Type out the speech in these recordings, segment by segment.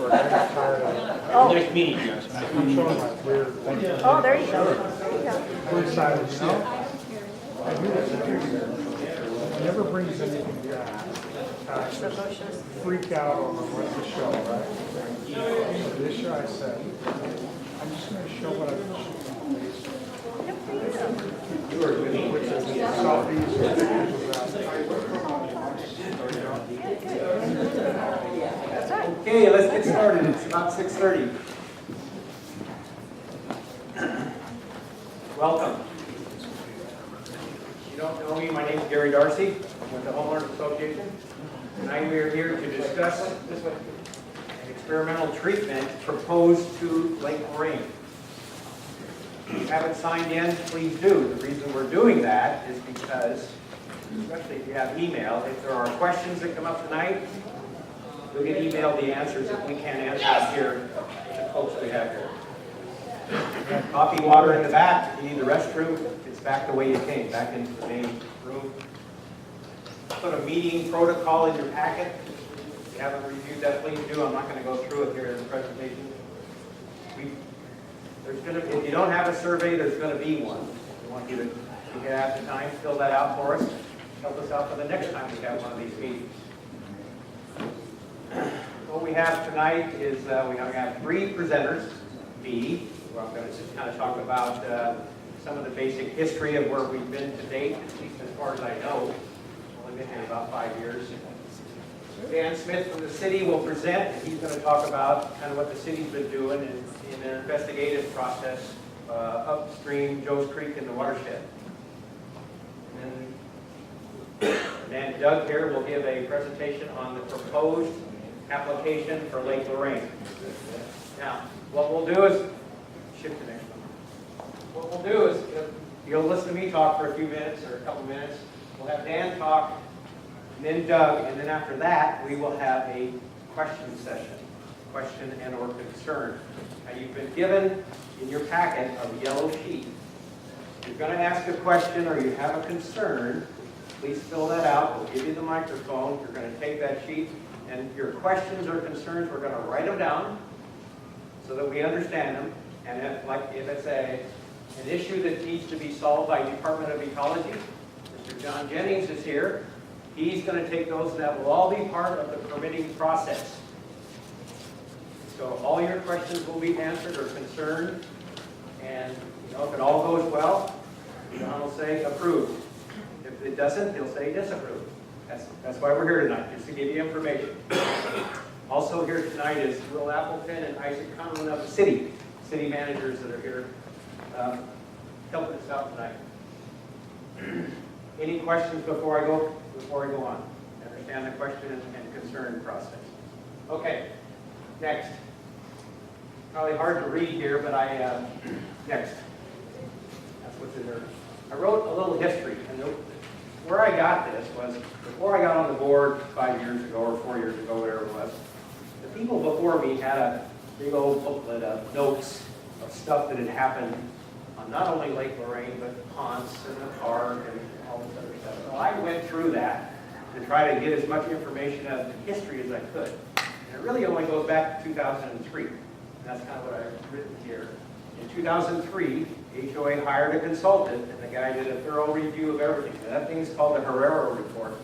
for it. I got tired of it. Oh, Nice meeting you. I'm showing my weird thing. oh, there you go. There you go. Weird side of the I do this. It never brings anything back. I The bushes. freak out on what's the show, right? So this year I said, I'm just going to show what I've been shooting. Good for you. You were with me. Which is selfies or pictures of that. That's right. Okay, let's get started. It's about 6:30. Welcome. If you don't know me, my name is Gary Darcy. I'm with the Homeowners Association. Tonight we are here to discuss an experimental treatment proposed to Lake Lorraine. If you haven't signed in, please do. The reason we're doing that is because, especially if you have email, if there are questions that come up tonight, you'll get emailed the answers if we can't answer them here, the folks we have here. Coffee, water in the back. If you need the restroom, it's back the way you came, back into the main room. Put a meeting protocol in your packet. If you haven't reviewed that, please do. I'm not going to go through it here in the presentation. If you don't have a survey, there's going to be one. We want you to, if you have the time, fill that out for us. Help us out for the next time we have one of these meetings. What we have tonight is we have three presenters. Me, who I'm going to just kind of talk about some of the basic history of where we've been to date, at least as far as I know. Only been here about 5 years. Dan Smith from the city will present. He's going to talk about kind of what the city's been doing in their investigative process upstream Joe's Creek in the watershed. And then Doug here will give a presentation on the proposed application for Lake Lorraine. Now, what we'll do is, shift to next one. What we'll do is, you'll listen to me talk for a few minutes or a couple minutes. We'll have Dan talk, and then Doug, and then after that, we will have a question session, question and or concern. Now, you've been given in your packet a yellow sheet. If you're going to ask a question or you have a concern, please fill that out. We'll give you the microphone. You're going to take that sheet, and your questions or concerns, we're going to write them down so that we understand them. And if it's an issue that needs to be solved by Department of Ecology, Mr. John Jennings is here. He's going to take those. That will all be part of the permitting process. So all your questions will be answered or concerned. And if it all goes well, John will say approved. If it doesn't, he'll say disapproved. That's why we're here tonight, just to give you information. Also here tonight is Will Appleton and Isaac Conlon of the city managers that are here helping us out tonight. Any questions before I go on? Understand the question and concern process. Okay, next. Probably hard to read here, but next. That's what's in there. I wrote a little history, and where I got this was, before I got on the board 5 years ago or 4 years ago, whatever it was, the people before me had a big old booklet of notes of stuff that had happened on not only Lake Lorraine, but Ponce and the park and all this other stuff. So I went through that to try to get as much information out of the history as I could. And it really only goes back to 2003. And that's kind of what I've written here. In 2003, HOA hired a consultant, and the guy did a thorough review of everything. And that thing's called the Herrera Report.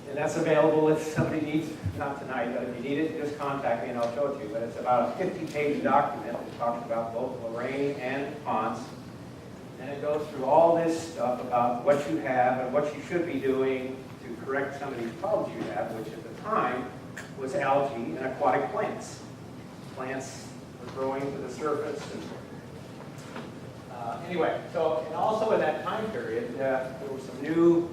And that's available if somebody needs, not tonight, but if you need it, just contact me and I'll show it to you. But it's about a 50-page document that talks about both Lorraine and Ponce. And it goes through all this stuff about what you have and what you should be doing to correct some of these problems you have, which at the time was algae and aquatic plants. Plants were growing to the surface. And, anyway, so and also in that time period, there were some new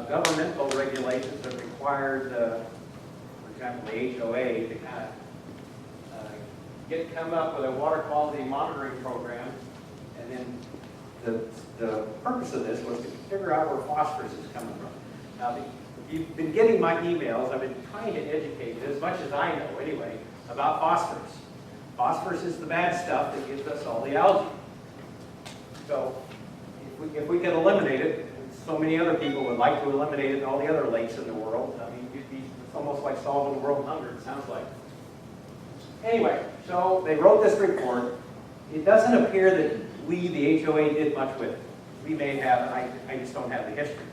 governmental regulations that required, for example, the HOA to kind of come up with a water quality monitoring program, and then the purpose of this was to figure out where phosphorus is coming from. Now, if you've been getting my emails, I've been trying to educate you, as much as I know anyway, about phosphorus. Phosphorus is the bad stuff that gives us all the algae. So if we can eliminate it, so many other people would like to eliminate it in all the other lakes in the world. I mean, it's almost like solving world hunger, it sounds like. like. Anyway, so they wrote this report. It doesn't appear that we, the HOA, did much with it. We may have, and I just don't have the history.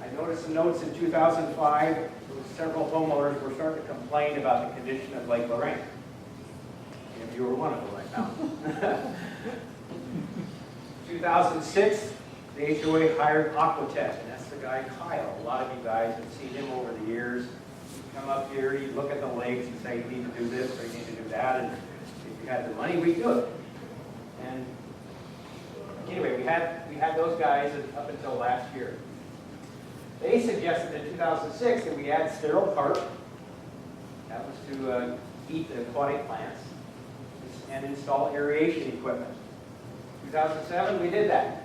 I noticed some notes in 2005, several homeowners were starting to complain about the condition of Lake Lorraine. If you were one of them right now. 2006, the HOA hired Aquatech, and that's the guy Kyle. A lot of you guys have seen him over the years. He'd come up here, he'd look at the lakes and say, you need to do this or you need to do that, and if you had the money, we'd do it. And anyway, we had those guys up until last year. They suggested in 2006 that we add sterile carp. That was to eat the aquatic plants and install aeration equipment. 2007, we did that.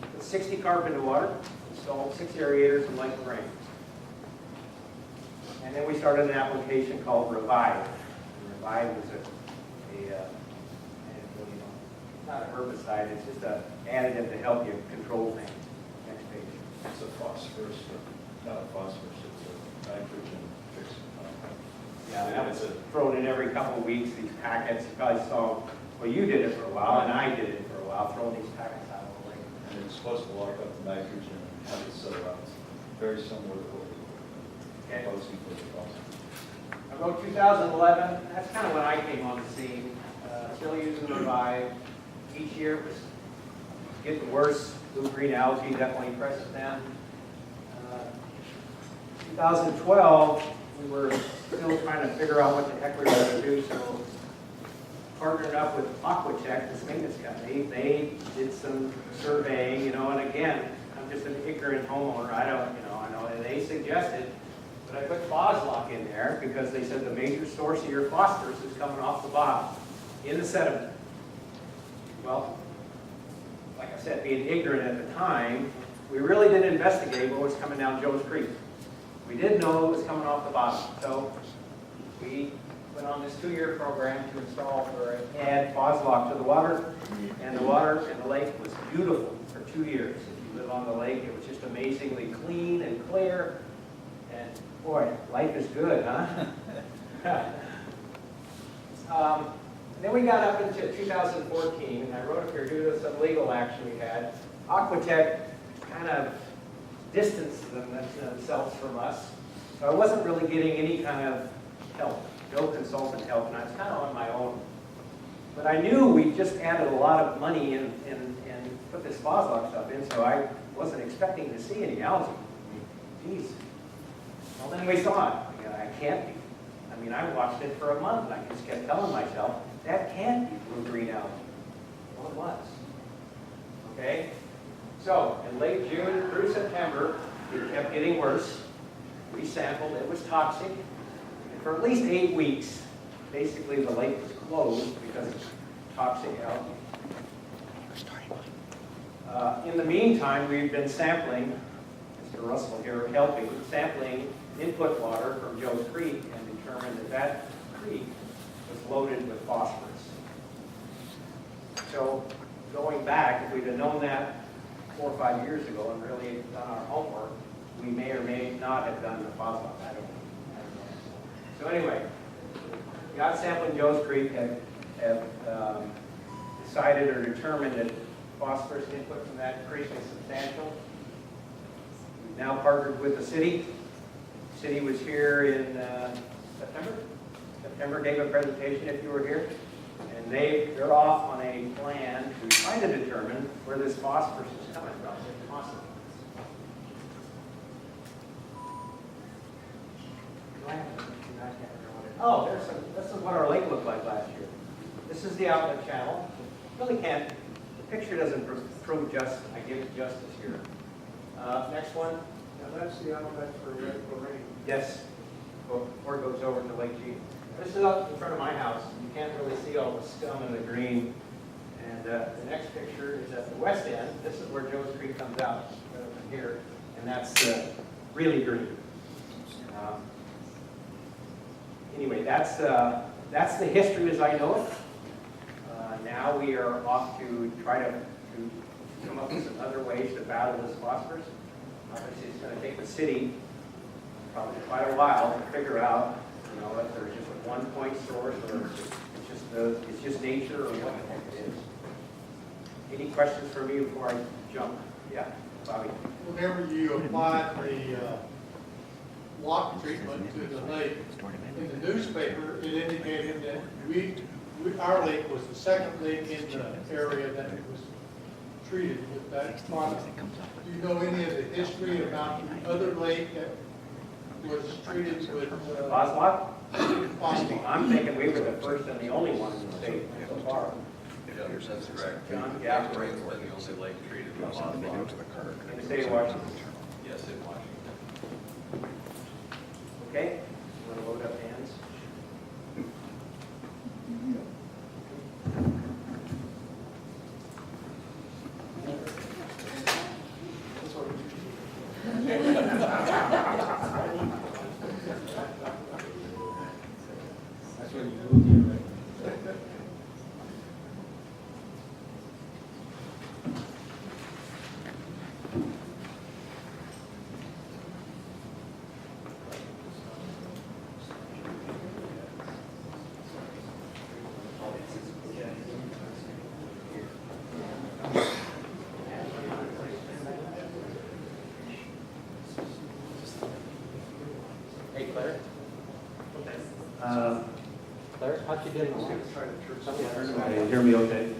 Put 60 carp into water, installed 6 aerators in Lake Lorraine. And then we started an application called Revive. And Revive was not a herbicide, it's just an additive to help you control things. Next page. It's a phosphorus, not a phosphorus, it's a nitrogen fixing compound. Yeah, that was thrown in every couple of weeks, these packets. You probably saw, well, you did it for a while, and I did it for a while, throwing these packets out of the lake. And it's supposed to lock up the nitrogen and have it settle out. It's very similar to what we're proposing for the phosphorus. I wrote 2011, that's kind of when I came on the scene. Still using Revive. Each year it was getting worse. Blue-green algae definitely present then. 2012, we were still trying to figure out what the heck we were going to do, so partnered up with Aquatech, this maintenance company. They did some surveying, and again, I'm just an ignorant homeowner. I know, and they suggested that I put Foslock in there because they said the major source of your phosphorus is coming off the bottom in the sediment. Well, like I said, being ignorant at the time, we really didn't investigate what was coming down Joe's Creek. We did know it was coming off the bottom, so we went on this 2-year program to install or add Foslock to the water, and the water in the lake was beautiful for 2 years. If you live on the lake, it was just amazingly clean and clear, and boy, life is good, huh? Then we got up into 2014, and I wrote up here due to some legal action we had. Aquatech kind of distanced themselves from us, so I wasn't really getting any kind of help, no consultant help, and I was kind of on my own. But I knew we just added a lot of money and put this Foslock stuff in, so I wasn't expecting to see any algae. Geez. Well, then we saw it. I can't be. I watched it for a month, and I just kept telling myself, that can't be blue-green algae. Well, it was. Okay? So, in late June through September, it kept getting worse. We sampled, it was toxic. And for at least 8 weeks, basically the lake was closed because of toxic algae. In the meantime, we've been sampling, Mr. Russell here helping, sampling input water from Joe's Creek and determined that that creek was loaded with phosphorus. So going back, if we'd have known that 4 or 5 years ago and really done our homework, we may or may not have done the Foslock. I don't know. So anyway, God sampling Joe's Creek have decided or determined that phosphorus input from that creek is substantial. We've now partnered with the city. The city was here in September. September gave a presentation if you were here. And they're off on a plan to try to determine where this phosphorus is coming from, if possible. Oh, this is what our lake looked like last year. This is the outlet channel. Really can't, the picture doesn't prove just, I give it justice here. Next one. Now that's the outlet for Lake Lorraine. Yes, before it goes over to Lake G. This is up in front of my house. You can't really see all the scum and the green. And the next picture is at the west end. This is where Joe's Creek comes out from here. And that's really green. Anyway, that's the history as I know it. Now we are off to try to come up with some other ways to battle this phosphorus. Obviously, it's going to take the city probably quite a while to figure out, you know, if there's just a one-point source or it's just nature or what the heck it is. Any questions for me before I jump? Yeah, Bobby? Whenever you applied the water treatment to the lake, in the newspaper, it indicated that our lake was the second lake in the area that was treated with that product. Do you know any of the history about the other lake that was treated with Boswell? phosphate? I'm thinking we were the first and the only one in the state so far. Yeah, that's correct. John, yeah. Springs was the only lake treated with phosphate. In the state of Washington. Yes, in Washington. Okay, want to load up hands? That's when you move here, right? Hey, Claire? Claire, how'd you get on? Can you hear me okay?